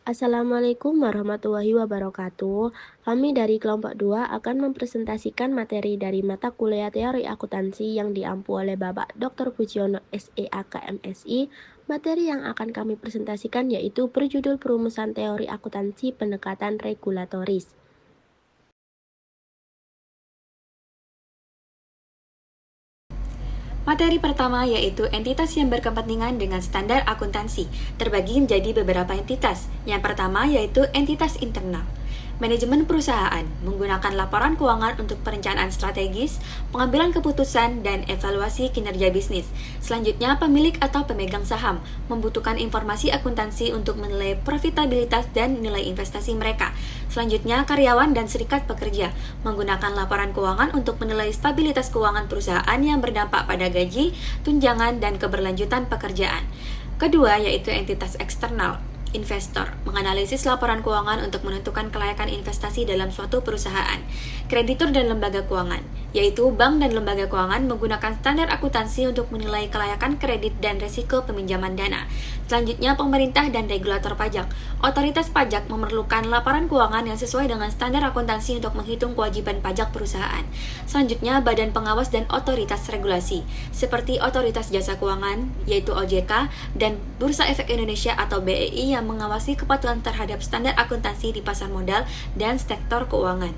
Assalamualaikum warahmatullahi wabarakatuh. Kami dari kelompok 2 akan mempresentasikan materi dari mata kuliah teori akuntansi yang diampu oleh Bapak Dr. Pujiono SEAK MSI. Materi yang akan kami presentasikan yaitu berjudul Perumusan Teori Akuntansi Pendekatan Regulatoris. Materi pertama yaitu entitas yang berkepentingan dengan standar akuntansi, terbagi menjadi beberapa entitas. Yang pertama yaitu entitas internal. Manajemen perusahaan menggunakan laporan keuangan untuk perencanaan strategis, pengambilan keputusan, dan evaluasi kinerja bisnis. Selanjutnya, pemilik atau pemegang saham membutuhkan informasi akuntansi untuk menilai profitabilitas dan nilai investasi mereka. Selanjutnya, karyawan dan serikat pekerja menggunakan laporan keuangan untuk menilai stabilitas keuangan perusahaan yang berdampak pada gaji, tunjangan, dan keberlanjutan pekerjaan. Kedua, yaitu entitas eksternal. Investor menganalisis laporan keuangan untuk menentukan kelayakan investasi dalam suatu perusahaan. Kreditur dan lembaga keuangan, yaitu bank dan lembaga keuangan menggunakan standar akuntansi untuk menilai kelayakan kredit dan risiko peminjaman dana. Selanjutnya, pemerintah dan regulator pajak. Otoritas pajak memerlukan laporan keuangan yang sesuai dengan standar akuntansi untuk menghitung kewajiban pajak perusahaan. Selanjutnya, badan pengawas dan otoritas regulasi, seperti Otoritas Jasa Keuangan, yaitu OJK, dan Bursa Efek Indonesia atau BEI yang mengawasi kepatuhan terhadap standar akuntansi di pasar modal dan sektor keuangan.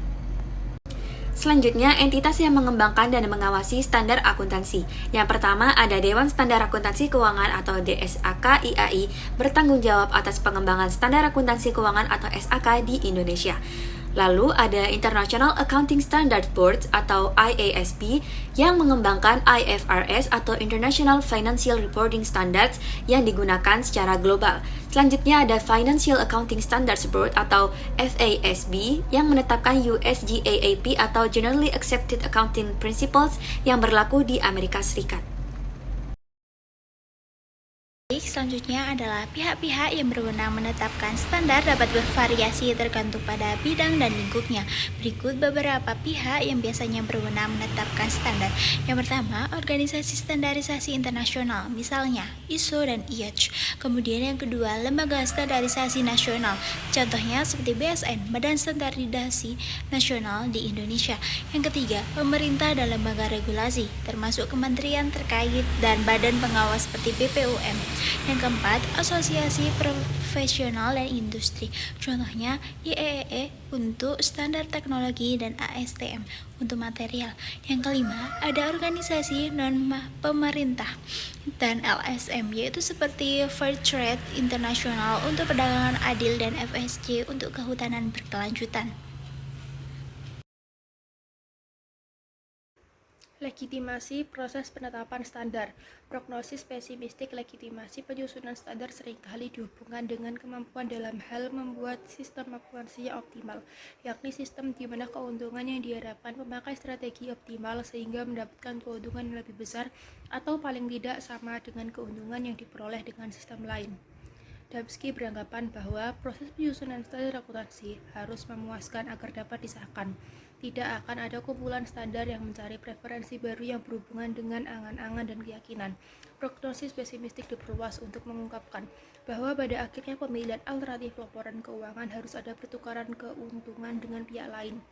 Selanjutnya, entitas yang mengembangkan dan mengawasi standar akuntansi. Yang pertama, ada Dewan Standar Akuntansi Keuangan atau DSAK IAI bertanggung jawab atas pengembangan standar akuntansi keuangan atau SAK di Indonesia. Lalu ada International Accounting Standards Board atau IASB yang mengembangkan IFRS atau International Financial Reporting Standards yang digunakan secara global. Selanjutnya ada Financial Accounting Standards Board atau FASB yang menetapkan US GAAP atau Generally Accepted Accounting Principles yang berlaku di Amerika Serikat. Selanjutnya adalah pihak-pihak yang berwenang menetapkan standar dapat bervariasi tergantung pada bidang dan lingkupnya. Berikut beberapa pihak yang biasanya berwenang menetapkan standar. Yang pertama, Organisasi Standarisasi Internasional, misalnya ISO dan IATF. Kemudian yang kedua, Lembaga Standarisasi Nasional, contohnya seperti BSN, Badan Standarisasi Nasional di Indonesia. Yang ketiga, pemerintah dan lembaga regulasi, termasuk kementerian terkait dan badan pengawas seperti BPOM. Yang keempat, asosiasi profesional dan industri, contohnya IEEE untuk standar teknologi dan ASTM untuk material. Yang kelima, ada organisasi non-pemerintah dan LSM, yaitu seperti Fair Trade International untuk perdagangan adil dan FSC untuk kehutanan berkelanjutan. Legitimasi proses penetapan standar. Prognosis pesimistik legitimasi penyusunan standar seringkali dihubungkan dengan kemampuan dalam hal membuat sistem akuntansi yang optimal, yakni sistem di mana keuntungan yang diharapkan memakai strategi optimal sehingga mendapatkan keuntungan yang lebih besar atau paling tidak sama dengan keuntungan yang diperoleh dengan sistem lain. Damski beranggapan bahwa proses penyusunan standar akuntansi harus memuaskan agar dapat disahkan. Tidak akan ada kumpulan standar yang mencari preferensi baru yang berhubungan dengan angan-angan dan keyakinan. Prognosis pesimistik diperluas untuk mengungkapkan bahwa pada akhirnya pemilihan alternatif laporan keuangan harus ada pertukaran keuntungan dengan pihak lain.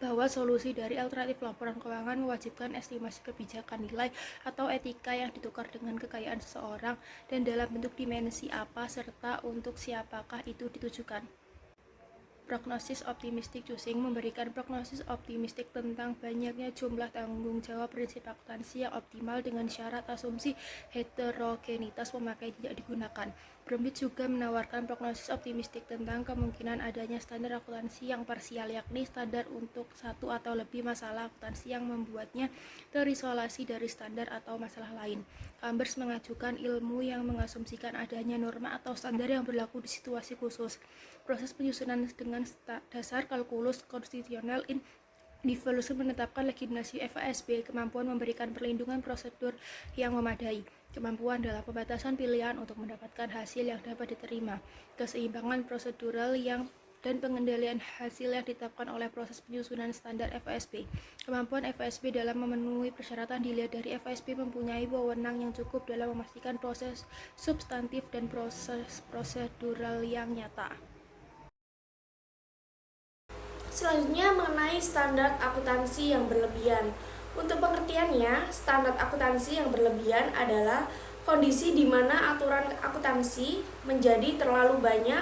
Bahwa solusi dari alternatif laporan keuangan mewajibkan estimasi kebijakan nilai atau etika yang ditukar dengan kekayaan seseorang dan dalam bentuk dimensi apa serta untuk siapakah itu ditujukan. Prognosis optimistik Cushing memberikan prognosis optimistik tentang banyaknya jumlah tanggung jawab prinsip akuntansi yang optimal dengan syarat asumsi heterogenitas pemakai tidak digunakan. Bromley juga menawarkan prognosis optimistik tentang kemungkinan adanya standar akuntansi yang parsial, yakni standar untuk satu atau lebih masalah akuntansi yang membuatnya terisolasi dari standar atau masalah lain. Chambers mengajukan ilmu yang mengasumsikan adanya norma atau standar yang berlaku di situasi khusus. Proses penyusunan dengan dasar kalkulus konstitusional in Devolution menetapkan legitimasi FASB, kemampuan memberikan perlindungan prosedur yang memadai, kemampuan dalam pembatasan pilihan untuk mendapatkan hasil yang dapat diterima, keseimbangan prosedural yang dan pengendalian hasil yang ditetapkan oleh proses penyusunan standar FASB. Kemampuan FASB dalam memenuhi persyaratan dilihat dari FASB mempunyai wewenang yang cukup dalam memastikan proses substantif dan proses prosedural yang nyata. Selanjutnya mengenai standar akuntansi yang berlebihan. Untuk pengertiannya, standar akuntansi yang berlebihan adalah kondisi di mana aturan akuntansi menjadi terlalu banyak,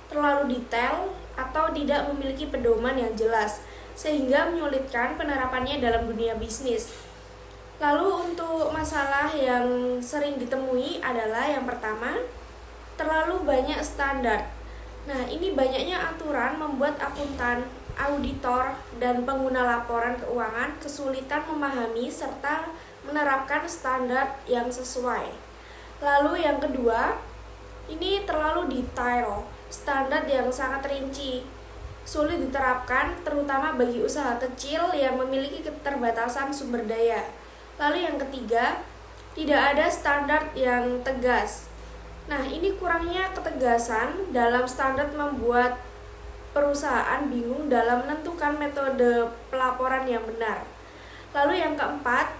terlalu detail, atau tidak memiliki pedoman yang jelas, sehingga menyulitkan penerapannya dalam dunia bisnis. Lalu untuk masalah yang sering ditemui adalah yang pertama, terlalu banyak standar. Nah, ini banyaknya aturan membuat akuntan, auditor, dan pengguna laporan keuangan kesulitan memahami serta menerapkan standar yang sesuai. Lalu yang kedua, ini terlalu detail, standar yang sangat rinci, sulit diterapkan terutama bagi usaha kecil yang memiliki keterbatasan sumber daya. Lalu yang ketiga, tidak ada standar yang tegas. Nah, ini kurangnya ketegasan dalam standar membuat perusahaan bingung dalam menentukan metode pelaporan yang benar. Lalu yang keempat,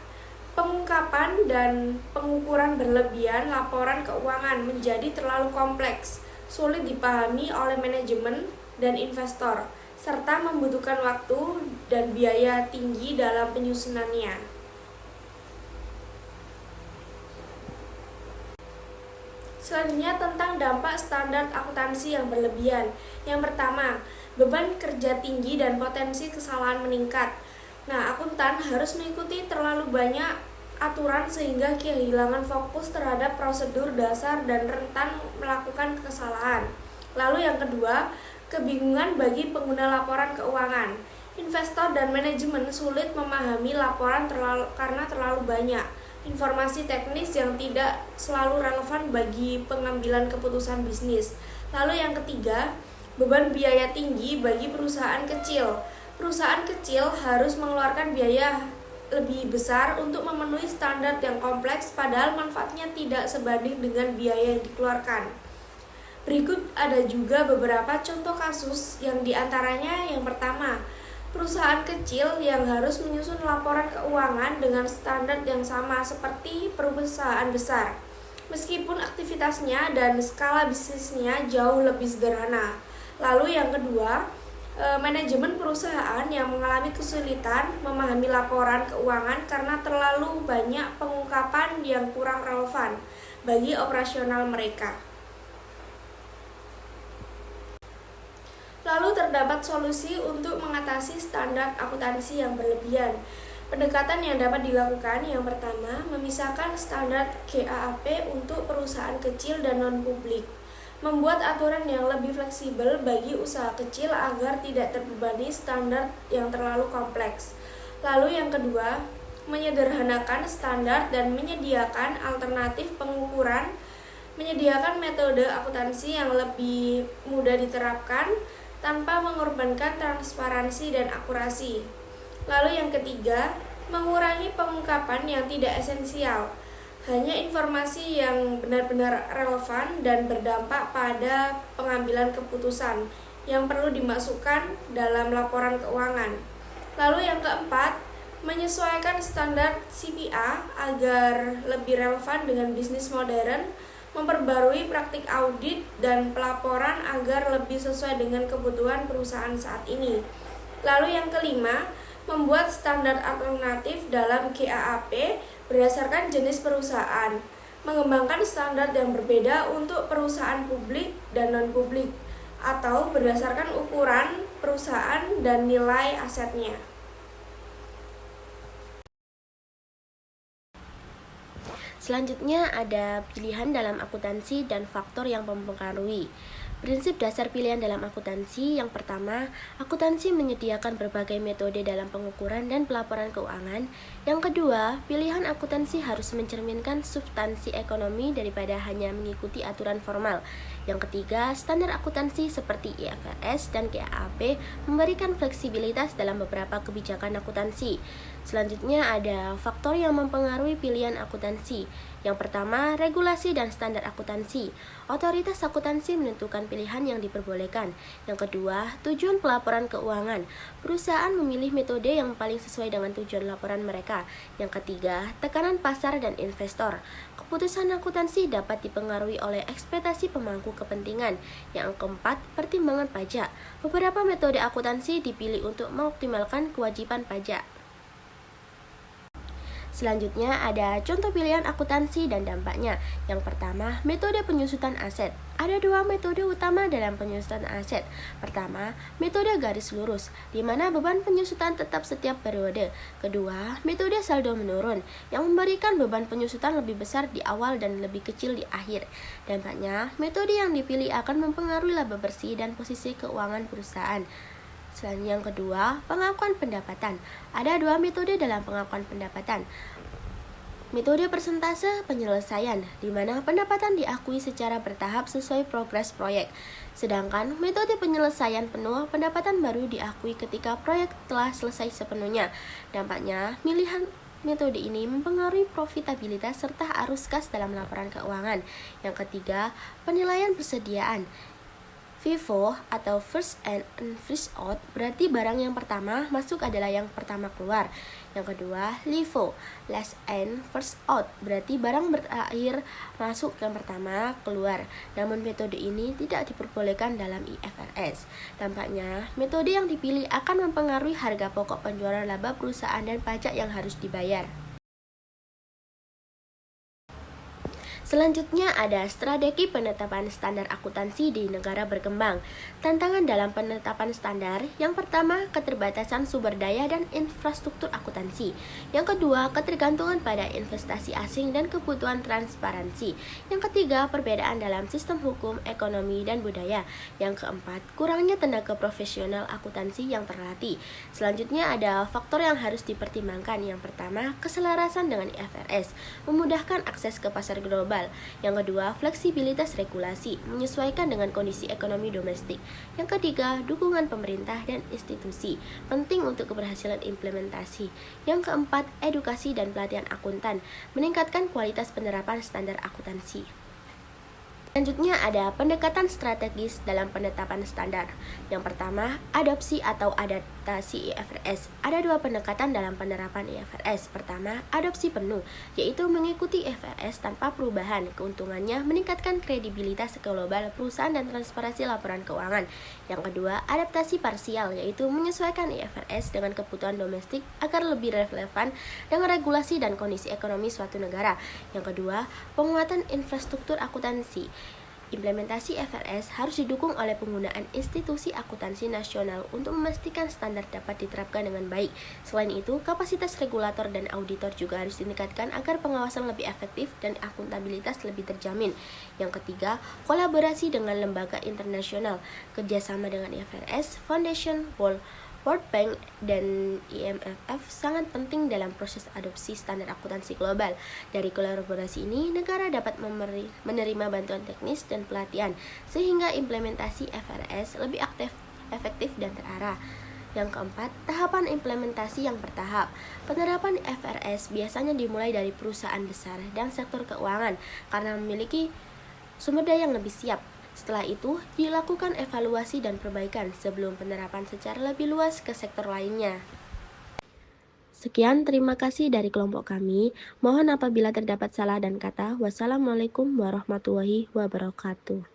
pengungkapan dan pengukuran berlebihan laporan keuangan menjadi terlalu kompleks, sulit dipahami oleh manajemen dan investor, serta membutuhkan waktu dan biaya tinggi dalam penyusunannya. Selanjutnya tentang dampak standar akuntansi yang berlebihan. Yang pertama, beban kerja tinggi dan potensi kesalahan meningkat. Nah, akuntan harus mengikuti terlalu banyak aturan sehingga kehilangan fokus terhadap prosedur dasar dan rentan melakukan kesalahan. Lalu yang kedua, kebingungan bagi pengguna laporan keuangan. Investor dan manajemen sulit memahami laporan karena terlalu banyak informasi teknis yang tidak selalu relevan bagi pengambilan keputusan bisnis. Lalu yang ketiga, beban biaya tinggi bagi perusahaan kecil. Perusahaan kecil harus mengeluarkan biaya lebih besar untuk memenuhi standar yang kompleks, padahal manfaatnya tidak sebanding dengan biaya yang dikeluarkan. Berikut ada juga beberapa contoh kasus yang diantaranya yang pertama, perusahaan kecil yang harus menyusun laporan keuangan dengan standar yang sama seperti perusahaan besar, meskipun aktivitasnya dan skala bisnisnya jauh lebih sederhana. Lalu yang kedua, manajemen perusahaan yang mengalami kesulitan memahami laporan keuangan karena terlalu banyak pengungkapan yang kurang relevan bagi operasional mereka. Lalu terdapat solusi untuk mengatasi standar akuntansi yang berlebihan. Pendekatan yang dapat dilakukan yang pertama, memisahkan standar GAAP untuk perusahaan kecil dan non-publik. Membuat aturan yang lebih fleksibel bagi usaha kecil agar tidak terbebani standar yang terlalu kompleks. Lalu yang kedua, menyederhanakan standar dan menyediakan alternatif pengukuran, menyediakan metode akuntansi yang lebih mudah diterapkan tanpa mengorbankan transparansi dan akurasi. Lalu yang ketiga, mengurangi pengungkapan yang tidak esensial. Hanya informasi yang benar-benar relevan dan berdampak pada pengambilan keputusan yang perlu dimasukkan dalam laporan keuangan. Lalu yang keempat, menyesuaikan standar CPA agar lebih relevan dengan bisnis modern, memperbarui praktik audit dan pelaporan agar lebih sesuai dengan kebutuhan perusahaan saat ini. Lalu yang kelima, membuat standar alternatif dalam GAAP berdasarkan jenis perusahaan, mengembangkan standar yang berbeda untuk perusahaan publik dan non-publik, atau berdasarkan ukuran perusahaan dan nilai asetnya. Selanjutnya ada pilihan dalam akuntansi dan faktor yang mempengaruhi. Prinsip dasar pilihan dalam akuntansi yang pertama, akuntansi menyediakan berbagai metode dalam pengukuran dan pelaporan keuangan. Yang kedua, pilihan akuntansi harus mencerminkan substansi ekonomi daripada hanya mengikuti aturan formal. Yang ketiga, standar akuntansi seperti IFRS dan GAAP memberikan fleksibilitas dalam beberapa kebijakan akuntansi. Selanjutnya ada faktor yang mempengaruhi pilihan akuntansi. Yang pertama, regulasi dan standar akuntansi. Otoritas akuntansi menentukan pilihan yang diperbolehkan. Yang kedua, tujuan pelaporan keuangan. Perusahaan memilih metode yang paling sesuai dengan tujuan laporan mereka. Yang ketiga, tekanan pasar dan investor. Keputusan akuntansi dapat dipengaruhi oleh ekspektasi pemangku kepentingan. Yang keempat, pertimbangan pajak. Beberapa metode akuntansi dipilih untuk mengoptimalkan kewajiban pajak. Selanjutnya ada contoh pilihan akuntansi dan dampaknya. Yang pertama, metode penyusutan aset. Ada dua metode utama dalam penyusutan aset. Pertama, metode garis lurus, di mana beban penyusutan tetap setiap periode. Kedua, metode saldo menurun, yang memberikan beban penyusutan lebih besar di awal dan lebih kecil di akhir. Dampaknya, metode yang dipilih akan mempengaruhi laba bersih dan posisi keuangan perusahaan. Selanjutnya yang kedua, pengakuan pendapatan. Ada dua metode dalam pengakuan pendapatan. Metode persentase penyelesaian, di mana pendapatan diakui secara bertahap sesuai progres proyek. Sedangkan metode penyelesaian penuh, pendapatan baru diakui ketika proyek telah selesai sepenuhnya. Dampaknya, pilihan metode ini mempengaruhi profitabilitas serta arus kas dalam laporan keuangan. Yang ketiga, penilaian persediaan. FIFO atau first in first out berarti barang yang pertama masuk adalah yang pertama keluar. Yang kedua, LIFO, last in first out berarti barang berakhir masuk yang pertama keluar. Namun metode ini tidak diperbolehkan dalam IFRS. Tampaknya metode yang dipilih akan mempengaruhi harga pokok penjualan laba perusahaan dan pajak yang harus dibayar. Selanjutnya ada strategi penetapan standar akuntansi di negara berkembang. Tantangan dalam penetapan standar, yang pertama, keterbatasan sumber daya dan infrastruktur akuntansi. Yang kedua, ketergantungan pada investasi asing dan kebutuhan transparansi. Yang ketiga, perbedaan dalam sistem hukum, ekonomi, dan budaya. Yang keempat, kurangnya tenaga profesional akuntansi yang terlatih. Selanjutnya ada faktor yang harus dipertimbangkan. Yang pertama, keselarasan dengan IFRS, memudahkan akses ke pasar global. Yang kedua, fleksibilitas regulasi, menyesuaikan dengan kondisi ekonomi domestik. Yang ketiga, dukungan pemerintah dan institusi, penting untuk keberhasilan implementasi. Yang keempat, edukasi dan pelatihan akuntan, meningkatkan kualitas penerapan standar akuntansi. Selanjutnya ada pendekatan strategis dalam penetapan standar. Yang pertama, adopsi atau adaptasi IFRS. Ada dua pendekatan dalam penerapan IFRS. Pertama, adopsi penuh, yaitu mengikuti IFRS tanpa perubahan. Keuntungannya meningkatkan kredibilitas global perusahaan dan transparansi laporan keuangan. Yang kedua, adaptasi parsial, yaitu menyesuaikan IFRS dengan kebutuhan domestik agar lebih relevan dengan regulasi dan kondisi ekonomi suatu negara. Yang kedua, penguatan infrastruktur akuntansi. Implementasi IFRS harus didukung oleh penggunaan institusi akuntansi nasional untuk memastikan standar dapat diterapkan dengan baik. Selain itu, kapasitas regulator dan auditor juga harus ditingkatkan agar pengawasan lebih efektif dan akuntabilitas lebih terjamin. Yang ketiga, kolaborasi dengan lembaga internasional, kerjasama dengan IFRS, Foundation, World Bank, dan IMF sangat penting dalam proses adopsi standar akuntansi global. Dari kolaborasi ini, negara dapat menerima bantuan teknis dan pelatihan, sehingga implementasi IFRS lebih efektif dan terarah. Yang keempat, tahapan implementasi yang bertahap. Penerapan IFRS biasanya dimulai dari perusahaan besar dan sektor keuangan karena memiliki sumber daya yang lebih siap. Setelah itu, dilakukan evaluasi dan perbaikan sebelum penerapan secara lebih luas ke sektor lainnya. Sekian, terima kasih dari kelompok kami. Mohon apabila terdapat salah dan kata. Wassalamualaikum warahmatullahi wabarakatuh.